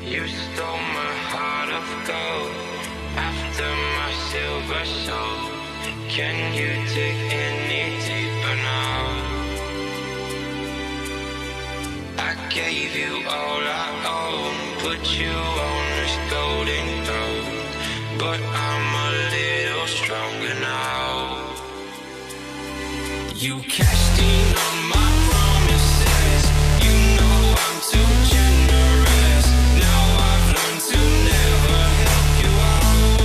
You stole my heart of gold after my silver soul. Can you dig any deeper now? I gave you all I own, put you on this golden throne, but I'm a little stronger now. You cashed in on my promises. You know I'm too generous. Now I've learned to never help you out,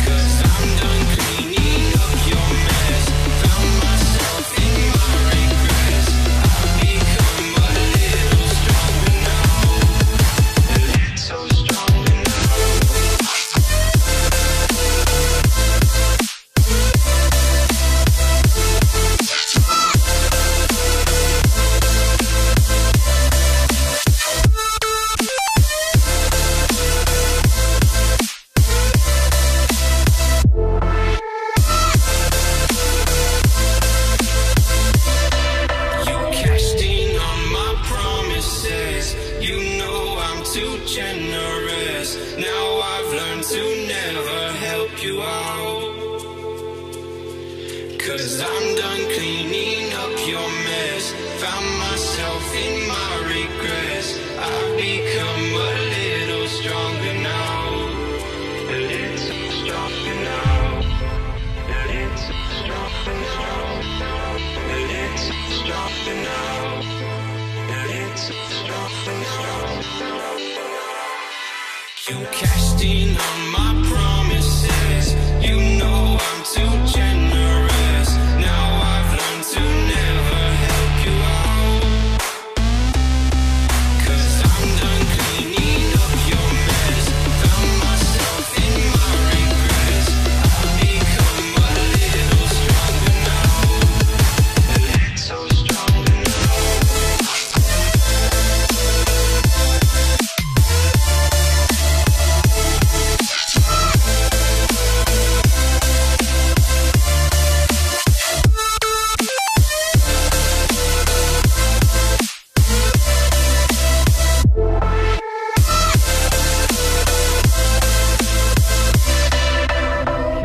'cause I'm done cleaning up your mess. Found myself in my regrets. I've become a little stronger now. A little stronger now. You cashed in on my promises. You know I'm too generous. Now I've learned to never help you out, 'cause I'm done cleaning up your mess. Found myself in my regrets. I've become a little stronger now. A little stronger now. A little stronger now. A little stronger now. A little stronger now. You cashed in on my promises. You know I'm too generous. Now I've learned to never help you out, 'cause I'm done cleaning up your mess. Found myself in my regrets. I've become a little stronger now. A little stronger now.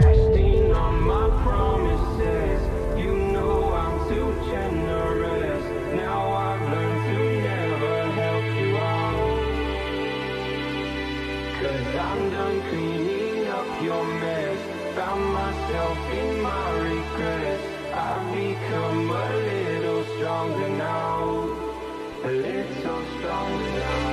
Casting on my promises. You know I'm too generous. Now I've learned to never help you out, 'cause I'm done cleaning up your mess. Found myself in my regrets. I've become a little stronger now. A little stronger now.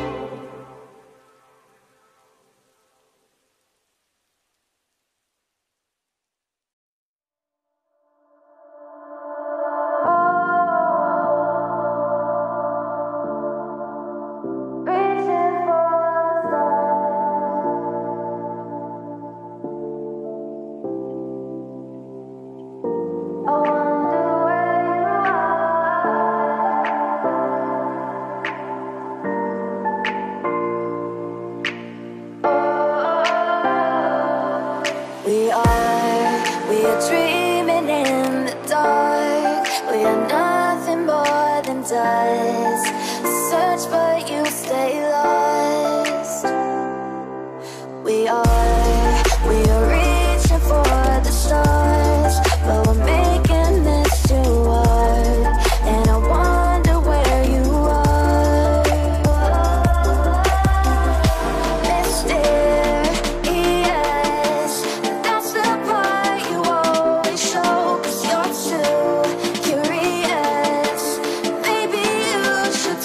We are dreaming in the dark. We are nothing more than dust. Search but you stay lost. We are reaching for the stars, but we're making this too hard. And I wonder where you are, mysterious. That's the part you always show, 'cause you're too curious. Maybe you should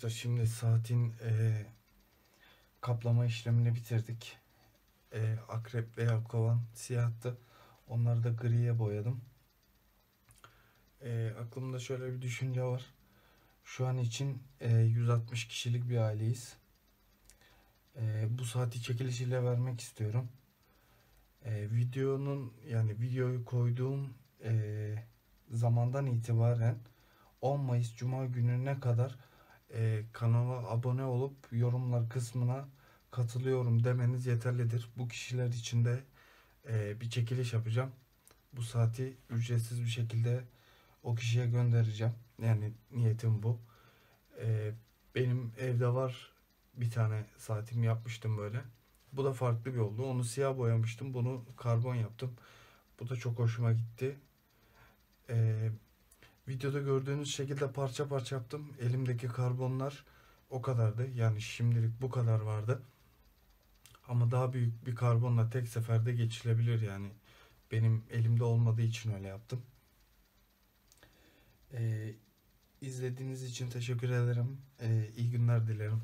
arkadaşlar, şimdi saatin kaplama işlemini bitirdik. Akrep veya kovan siyahtı. Onları da griye boyadım. Aklımda şöyle bir düşünce var. Şu an için 160 kişilik bir aileyiz. Bu saati çekilişiyle vermek istiyorum. Videoyu koyduğum zamandan itibaren 10 Mayıs Cuma gününe kadar kanala abone olup yorumlar kısmına katılıyorum demeniz yeterlidir. Bu kişiler için de bir çekiliş yapacağım. Bu saati ücretsiz bir şekilde o kişiye göndereceğim. Yani niyetim bu. Benim evde var bir tane saatim, yapmıştım böyle. Bu da farklı bir oldu. Onu siyah boyamıştım. Bunu karbon yaptım. Bu da çok hoşuma gitti. Videoda gördüğünüz şekilde parça parça yaptım. Elimdeki karbonlar o kadardı. Yani şimdilik bu kadar vardı. Ama daha büyük bir karbonla tek seferde geçilebilir yani. Benim elimde olmadığı için öyle yaptım. İzlediğiniz için teşekkür ederim. İyi günler dilerim.